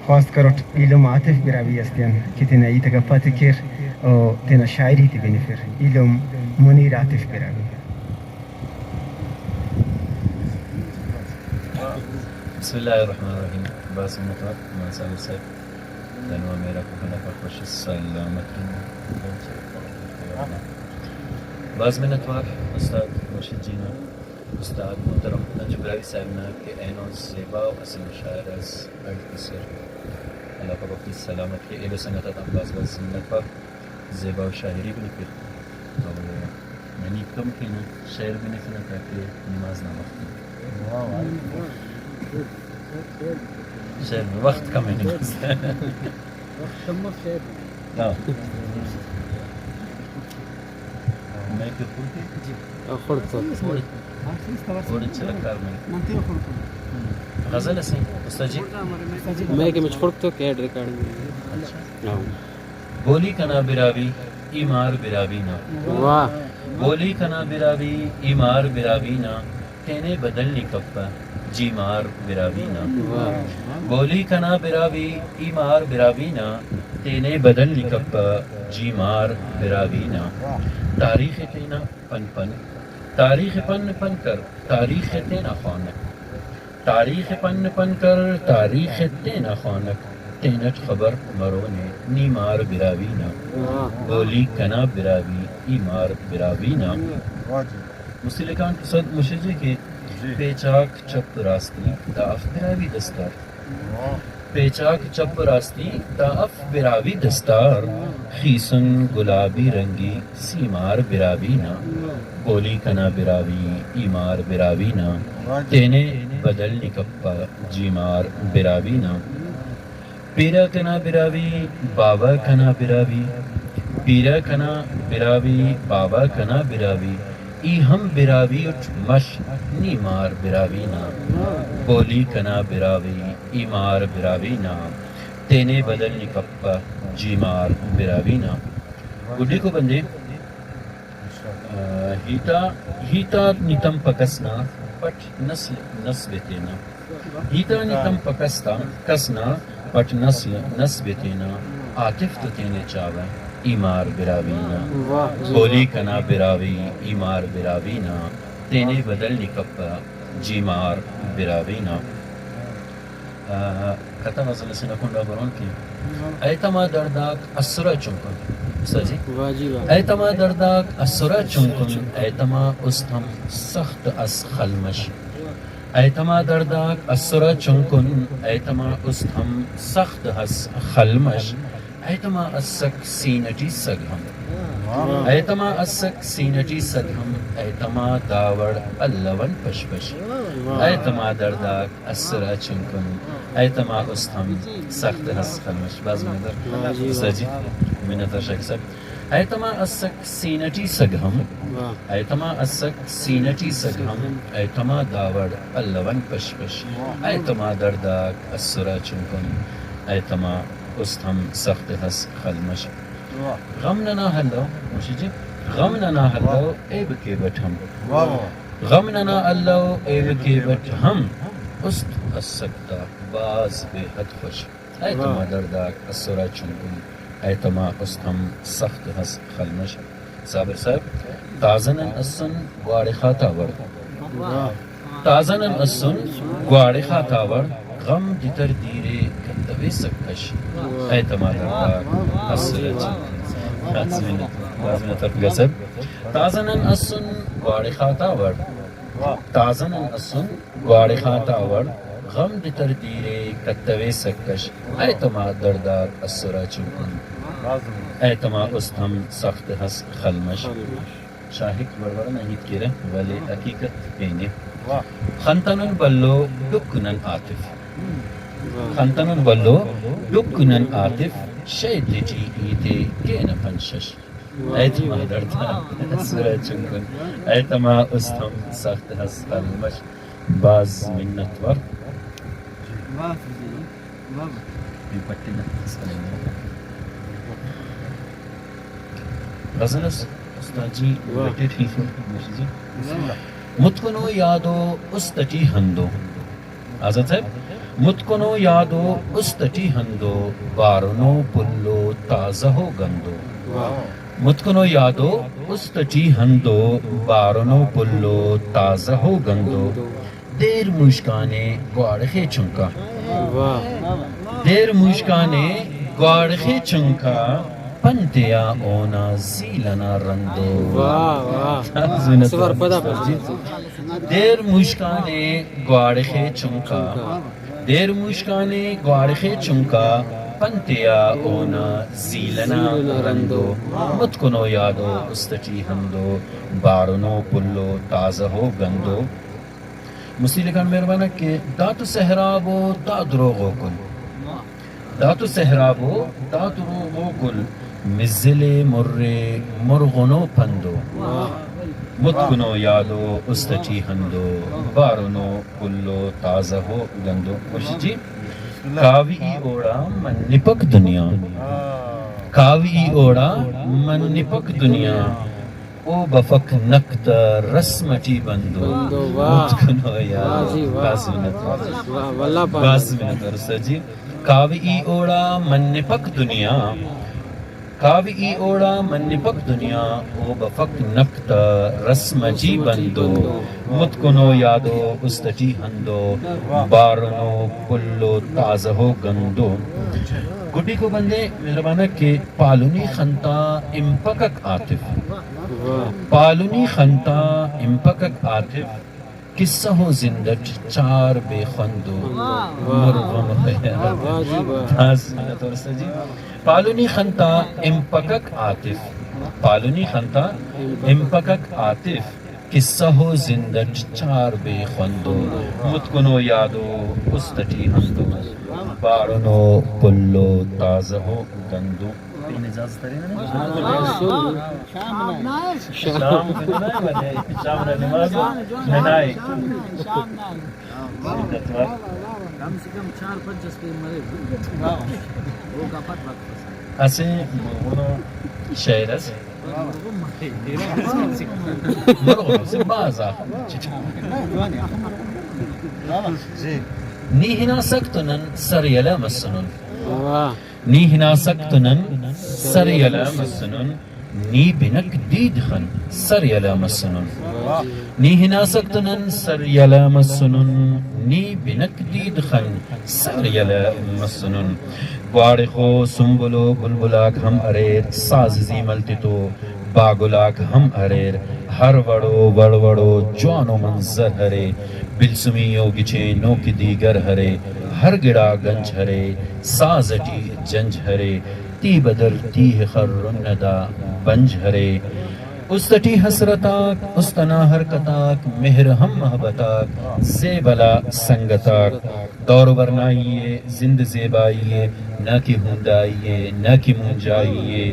خواست کرد علم عاطف براوی استیان که تینا ایتا گفت کر و تینا شاعری تی بینفر علم منیر عاطف براوی. بسم اللہ الرحمن الرحیم. باز مطلب منصر صاحب دنوا میرا کھنا پر خوش سلامت باز منتوار استاد مرشد جینا استاد محترم نجبراوی صاحبنا کہ اینو زیبا و حسن شاعر از ارد اللہ کا وقتی سلامت کے ایلو سنگتا باز باز منتوار زیبا و شاعری بھی نکر تو یعنی کم کی نا شعر بھی نکنا تاکہ نماز نہ وقتی شعر میں وقت کم ہے نماز وقت کم شعر میں کہ خود اور چلا کار میں غزل اسیں استاد جی میں کہ مجھ خود تو کیڈ ریکارڈ میں بولی کنا براوی ایمار براوی نا واہ بولی کنا براوی ایمار براوی نا تینے بدلنی کپا جی مار براوی نا بولی کنا براوی ایمار براوی نا تینے بدلنی کپا جی مار براوی نا تاریخ تینا پن پن تاریخ پن پن کر تاریخ تینا خوانک تاریخ پن پن کر تاریخ تینا خوانک تینٹ خبر مرونے نیمار براوی نا بولی کنا براوی ایمار براوی نا مسلکان قصد مشجے کے پیچاک چپ راستی داف براوی دستار پیچاک چپ راستی داف براوی دستار خیسن گلابی رنگی سیمار براوی نا بولی کنا براوی ایمار براوی نا تینے بدل نکپا جیمار براوی نا پیرا کنا براوی بابا کنا براوی پیرا کنا براوی بابا کنا براوی ای ہم براوی اٹھ مش نیمار براوی نا بولی کنا براوی ایمار براوی نا تینے بدل نکپا جیمار براوی نا گڈی کو بندے ہیتا نیتم پکسنا پٹ نسل نسبتینا ہیتا نیتم پکستا کسنا پٹ نسل نسبتینا عاطف تو تینے چاوے ایمار براوی نا بولی کنا براوی ایمار براوی نا تینے بدل نکپا جیمار براوی نا کتا غزل سنہ کنڈا برون کی ایتما درداک اسرا چنکن سجی ایتما درداک اسرا چنکن ایتما استم سخت اس خلمش ایتما درداک اسرا چنکن ایتما استم سخت اس خلمش ایتما اسک سینٹی سگہم ایتما اسک سینٹی سگہم ایتما داوڑ اللون پشپش ایتما درداک اسرا چنکن ایتما استم سخت اس خلمش باز میں در سجی منتر شک سب ایتما اسک سینٹی سگہم ایتما اسک سینٹی سگہم ایتما داوڑ اللون پشپش ایتما درداک اسرا چنکن ایتما استم سخت ہس خلمش غم ننا ہلو مشجی غم ننا ہلو ایب کے بٹ ہم غم ننا ہلو ایب کے بٹ ہم است اسکتا باز بے حد خوش ایتما درداک اسرا چنکن ایتما استم سخت ہس خلمش صابر صاحب تازنن اسن گواڑ خاتا ور تازنن اسن گواڑ خاتا ور غم دیتر دیرے کتوی سکش ایتما درداک اسرا چنکن بازمین طرف گسب تازنن اسن گواڑ خاتا ور تازنن اسن گواڑ خاتا ور غم دیتر دیرے کتوی سکش ایتما درداک اسرا چنکن ایتما استم سخت ہس خلمش شاہک بڑبڑا نہیت کی رہ ولی حقیقت پینگے خنتنن بلو دکنن عاطف خنتنن بلو دکنن عاطف شید جی ایتے کین پنشش ایتما درداک اسرا چنکن ایتما استم سخت ہس خلمش باز منت ور پٹی غزلس استاد جی بیٹے ٹھیک متکنو یادو استٹی ہندو آزاد صاحب متکنو یادو استٹی ہندو بارنو پلو تازہ ہو گندو متکنو یادو استٹی ہندو بارنو پلو تازہ ہو گندو دیر مشکانے گواڑخے چنکا دیر مشکانے گواڑخے چنکا پنتیا اونا زیلنا رندو دیر مشکانے گواڑخے چنکا دیر مشکانے گواڑخے چنکا پنتیا اونا زیلنا رندو متکنو یادو استٹی ہندو بارنو پلو تازہ ہو گندو مسیح لکھن مہربانہ کہ داتو سہرابو دا دروغو کل داتو سہرابو دا دروغو کل مزل مرے مرغنو پندو متکنو یادو استچی ہندو بارنو پلو تازہ ہو گندو خوشی جی کاوی اوڑا من نپک دنیا کاوی اوڑا من نپک دنیا او بفک نکت رسمٹی بندو متکنو یادو باس منت ورسا جی کاوی اوڑا من نپک دنیا کاوی اوڑا من نپک دنیا او بفک نکت رسمٹی بندو متکنو یادو استٹی ہندو بارنو پلو تازہ ہو گندو گڈی کو بندے مہربانہ کہ پالونی خنتا امپکک آتف پالونی خنتا امپکک آتف قصہ ہو زندٹ چار بے خندو مرغم پالونی خنتا امپکک آتف پالونی خنتا امپکک آتف قصہ ہو زندٹ چار بے خندو متکنو یادو استٹی ہندو بارنو پلو تازہ ہو گندو این اجازت ترین ہے شام شام نماز ننائی کم سے کم 4-5 جس پہ مرے وہ کا پت وقت اسے مرغنو شہرس مرغنو سے بازا نی ہنا سکتنن سریلا مسنن نی ہنا سکتنن سریلا مسنن نی بنک دید خن سریلا مسنن نی ہنا سکتنن سریلا مسنن نی بنک دید خن سریلا مسنن گواڑخو سنبلو بلبلاک ہم اریر ساز زیملتی تو باگلاک ہم اریر ہر وڑو وڑوڑو جوانو منظر ہرے بلسمیوں گچے نو کی دیگر ہرے ہر گڑا گنج ہرے سازٹی جنج ہرے تی بدر تیہ خرندا بنج ہرے استٹی حسرتاک استنا حرکتاک مہر ہم محبتاک زیبلا سنگتاک دور برنائیے زند زیبائیے نہ کی ہوندائیے نہ کی منجائیے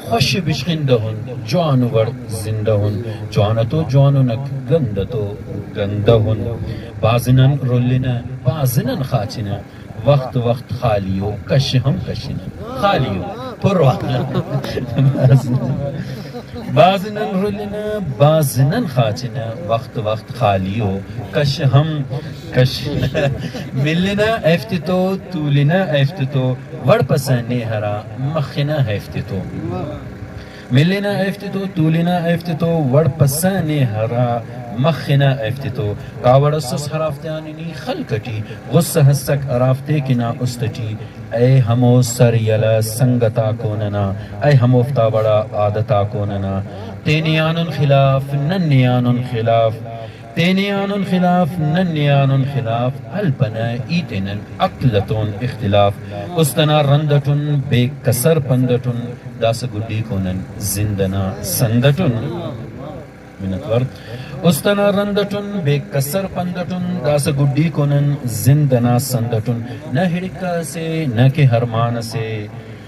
خوش بشخندہن جوانو ور زندہن جوانتو جوانونک گندتو گندہن بازنن رولنا بازنن خاچنا وقت وقت خالیو کش ہم کشنا خالیو پر وقت بازنن رولنا بازنن خاچنا وقت وقت خالیو کش ہم کش ملنا افتتو تولنا افتتو وڑپسانے ہرا مخنا افتتو ملنا افتتو تولنا افتتو وڑپسانے ہرا مخنا افتتو کاوڑ سس حرافتیاننی خلکٹی غصہ حسک عرافتے کنا استٹی اے ہمو سر یلا سنگتا کوننا اے ہمو افتا بڑا عادتا کوننا تینیانن خلاف ننیانن خلاف تینیانن خلاف ننیانن خلاف الپنا ایتنن اقلتون اختلاف استنا رندٹن بے کسر پندٹن داس گڈی کونن زندنا سندٹن منت ورد استنا رندٹن بے کسر پندٹن داس گڈی کونن زندنا سندٹن نہ ہڑکا سے نہ کہ ہرمان سے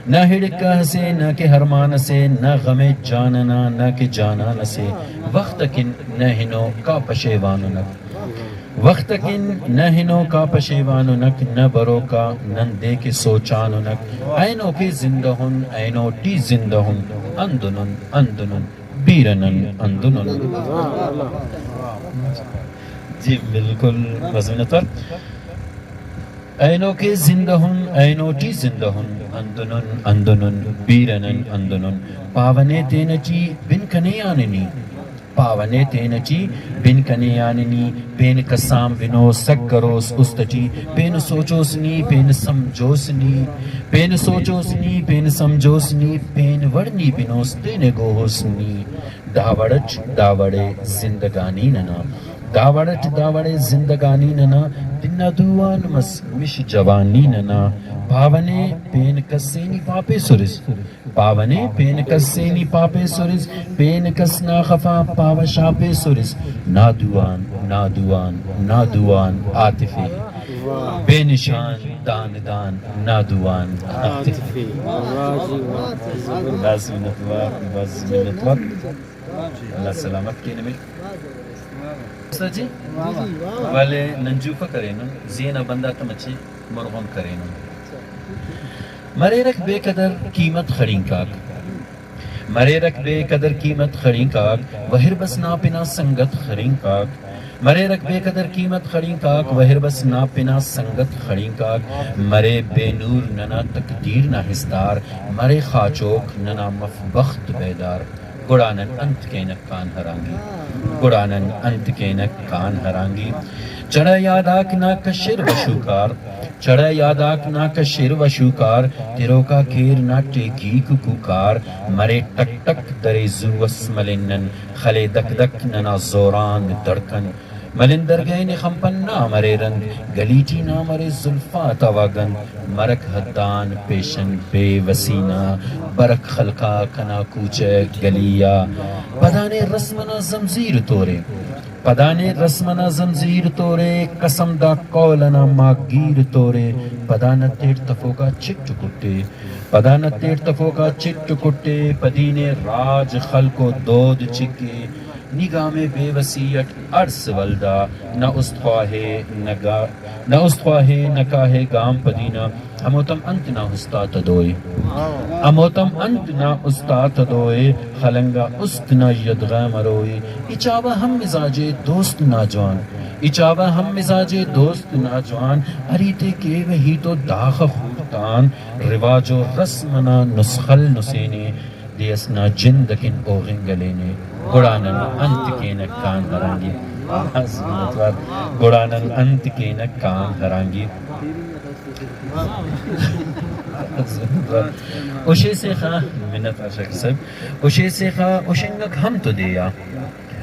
نہ ہڑکا سے نہ کہ ہرمان سے نہ غم جاننا نہ کہ جانان سے وقت کن نہ ہنو کا پشیواننک وقت کن نہ ہنو کا پشیواننک نہ برو کا نن دے کے سوچاننک اینو کے زندہن اینو ٹی زندہن اندنن اندنن بیرنن اندنن جی بالکل مضمونت پر اینو کے زندہ ہن اینو ٹی زندہ ہن اندنن اندنن بیرنن اندنن پاونے تینچی بن کنیاننی پاونے تینچی بن کنیاننی پین کسام بنو سگروس استچی پین سوچوسنی پین سمجھوسنی پین سوچوسنی پین سمجھوسنی پین ورنی بنوس تینے گوہوسنی داوڑچ داوڑے زندگانی ننا داوڑچ داوڑے زندگانی ننا دنہ دوان مش جوانی ننا پاونے پین کسینی پاپے سرز پاونے پین کسینی پاپے سرز پین کس نا خفا پاو شاپے سرز نادوان نادوان نادوان عاطفے بے نشان دان دان نادوان عاطفے بس منت وقت بس منت وقت اللہ سلامت کے نمک استاد جی والے ننجوفہ کرینن زینہ بندہ تمچے مرغم کرینن مرے رکھ بے قدر قیمت خڑین کاک مرے رکھ بے قدر قیمت خڑین کاک وہر بس نا پنا سنگت خڑین کاک مرے رکھ بے قدر قیمت خڑین کاک وہر بس نا پنا سنگت خڑین کاک مرے بے نور ننا تقدیر نہ ہستار مرے خاچوک ننا مفبخت بیدار گڑانن انت کے نکان ہرانگی گڑانن انت کے نکان ہرانگی چڑھا یاداک نا کشر وشوکار چڑھا یاداک نا کشر وشوکار تیرو کا کھیر نا ٹیکی ککوکار مرے ٹک ٹک درے زوس ملنن خلے دک دک ننا زوران دڑکن ملندر گئے نخمپن نا مرے رنگ گلیٹی نا مرے زلفات آواگن مرک حدان پیشن بے وسینہ برک خلقا کنا کوچے گلیا پدانے رسمنا زمزیر تورے پدانے رسمنا زمزیر تورے قسم دا قولنا ماگیر تورے پدانا تیر تفوکا چٹ کٹے پدانا تیر تفوکا چٹ کٹے پدینے راج خلقو دود چکے نگاہ میں بے وسیعت عرص ولدہ نہ استخواہے نکاہے گام پدینہ اموتم انت نہ استاد دوئے اموتم انت نہ استاد دوئے خلنگا است نہ یدغا مروئے اچاوہ ہم مزاجے دوست ناجوان اچاوہ ہم مزاجے دوست ناجوان اریتے کے وہی تو داغ خورتان رواج و رسمنا نسخل نسینے دیسنا جندکن اوغنگلینے گڑانن انت کے نکان ہرانگی گڑانن انت کے نکان ہرانگی اوشے سے خواہ منت عشق سب اوشے سے خواہ اوشنگک ہم تو دیا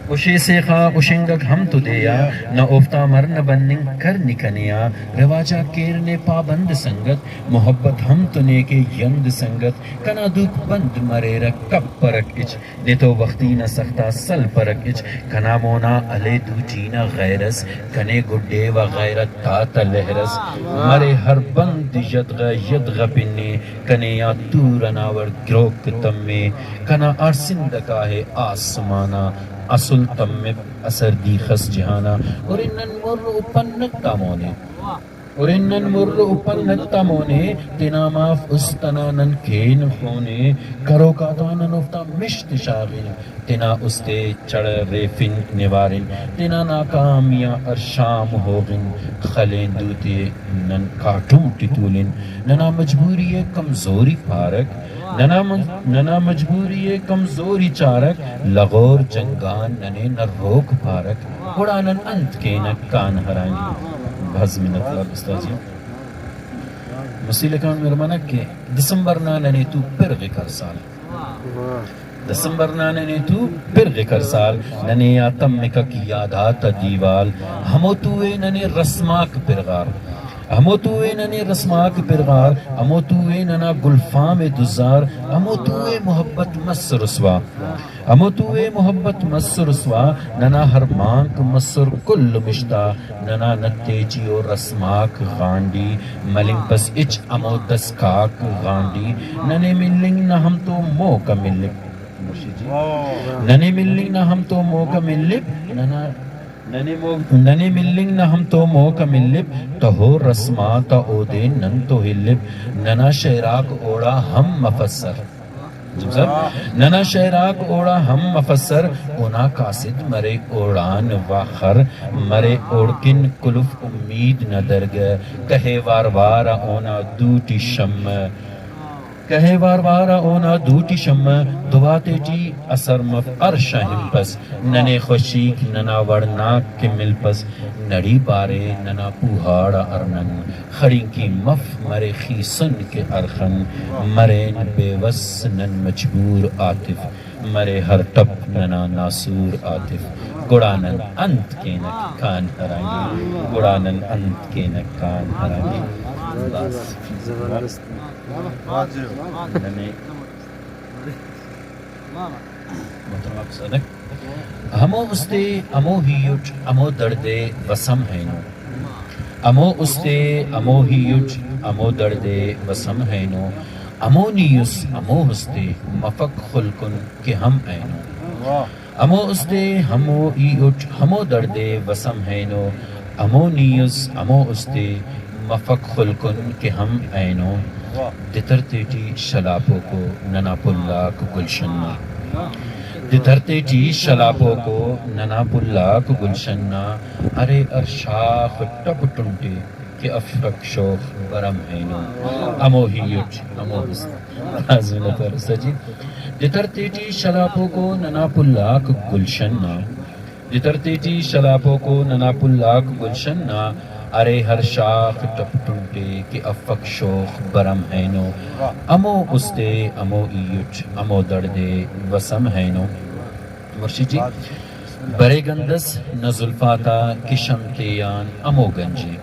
اوشے سے خواہ اوشنگک ہم تو دیا نہ اوفتا مرن بننگ کر نکنیا رواجہ کیرنے پابند سنگت محبت ہم تو نیکے یند سنگت کنا دک بند مرے رک کب پرک اچ دے تو وقتی نہ سختا سل پرک اچ کنا مونا علی دو جینا غیرس کنے گڈے و غیرت تاتا لہرس مرے ہر بند یدغ پننے کنے یا تورناور گروک تمے کنا ارسندکا ہے آسمانا اصل تمب اثر دی خس جہانا اور انن مر اپنتا مونے اور انن مر اپنتا مونے تینا ماف استنانن کین خونے کرو کاتانن افتا مشت شاغل تینا استے چڑھ ریفن نوارن تینا ناکامیا ارشام ہوغن خلین دوتے نن کاٹوں ٹتولن ننا مجبوری کمزوری پارک ننا مجبوری کمزوری چارک لغور جنگان ننے نروک پارک گڑانن انت کے نکان ہرانگی بھز منت اور استاذ جی مسیح کان مرمانک کے دسمبر نانے تو پرغ کر سال دسمبر نانے تو پرغ کر سال ننے یا تمکا کی یادات دیوال ہمو توے ننے رسماک پرغار ہمو توے ننے رسماک پرغار ہمو توے ننا گلفام دزار ہمو توے محبت مس رسوا ہمو توے محبت مس رسوا ننا ہر مانک مسر کل مشتا ننا نتیجی و رسماک غانڈی ملنگ پس اچ امو دسکاک غانڈی ننے ملنگ نہ ہم تو موقع ملک ننے ملنگ نہ ہم تو موقع ملک ننے ملنگ نہ ہم تو موقع ملب تو ہو رسما تا او دے نن تو ہلب ننا شیراک اوڑا ہم مفسر ننا شہراک اوڑا ہم مفسر اونا قاصد مرے اوڑان واخر مرے اوڑکن کلف امید نہ درگ کہے وار وارا اونا دوٹی شم کہے وار وارا اونا دوٹی شم دعاتے جی اثر مف ارشہم پس ننے خوشیک ننا ورناک کے مل پس نڑی بارے ننا پوہاڑا ارنن خڑین کی مف مرے خیسن کے ارخن مرین بے وس نن مجبور آتف مرے ہر ٹپ ننا ناسور آتف گڑانن انت کے نک کان ہرانگی گڑانن انت کے نک کان ہرانگی زبردست ہمو استے امو ہیوچ امو دردے وسم ہینو امو استے امو ہیوچ امو دردے وسم ہینو امو نیوس امو ہستے مفق خلکن کہ ہم اینو امو استے ہمو ہیوچ ہمو دردے وسم ہینو امو نیوس امو استے مفق خلکن کہ ہم اینو دتر تیٹی شلاپوں کو ننا پلاک گلشنہ دتر تیٹی شلاپوں کو ننا پلاک گلشنہ ارے ارشاخ ٹپ ٹنٹے کہ افرق شوخ برم اینو امو ہیوچ امو ہستے سجی دتر تیٹی شلاپوں کو ننا پلاک گلشنہ دتر تیٹی شلاپوں کو ننا پلاک گلشنہ ارے ہر شاخ ٹپ ٹنٹے کہ افق شوخ برم ہینو امو استے امو ایوچ امو دردے وسم ہینو مرشد جی برے گندس نزلفاتا کہ شمتیان امو گنجے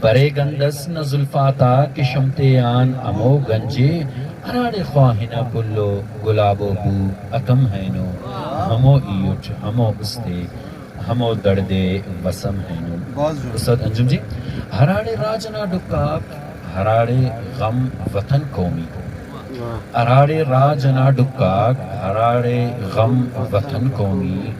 برے گندس نزلفاتا کہ شمتیان امو گنجے ہراڑے خواہنہ پلو گلابو بو اتم ہینو ہمو ایوچ ہمو استے ہمو دردے وسم ہینو استاد انجم جی ہراڑے راجنا ڈکاک ہراڑے غم وطن قومی ہراڑے راجنا ڈکاک ہراڑے غم وطن قومی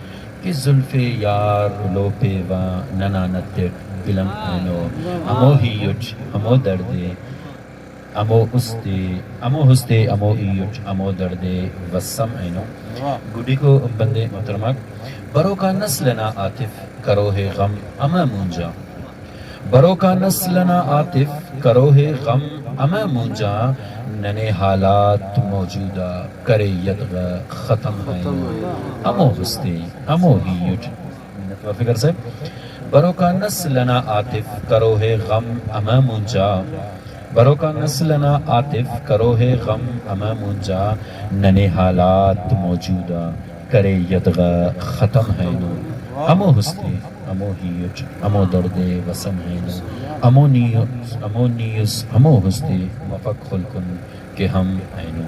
کہ زلف یار لو پیوا ننا نتٹ گلم ہینو ہمو ہیوچ ہمو دردے امو استے امو ہستے امو ایوچ امو دردے وسم اینو گڈی کو بندے محترمات برو کا نسلنا عاطف کرو ہے غم اما مونجا برو کا نسلنا عاطف کرو ہے غم اما مونجا ننے حالات موجودہ کرے یدغ ختم اینو امو ہستے امو ہیوچ فکر سے برو کا نسلنا عاطف کرو ہے غم اما مونجا برو کا نسلنا عاطف کرو ہے غم اما مونجا ننے حالات موجودہ کرے یدغ ختم ہینو امو ہستے امو ہیوچ امو دردے وسم ہینو امو نیوس امو ہستے مفق خلکن کہ ہم اینو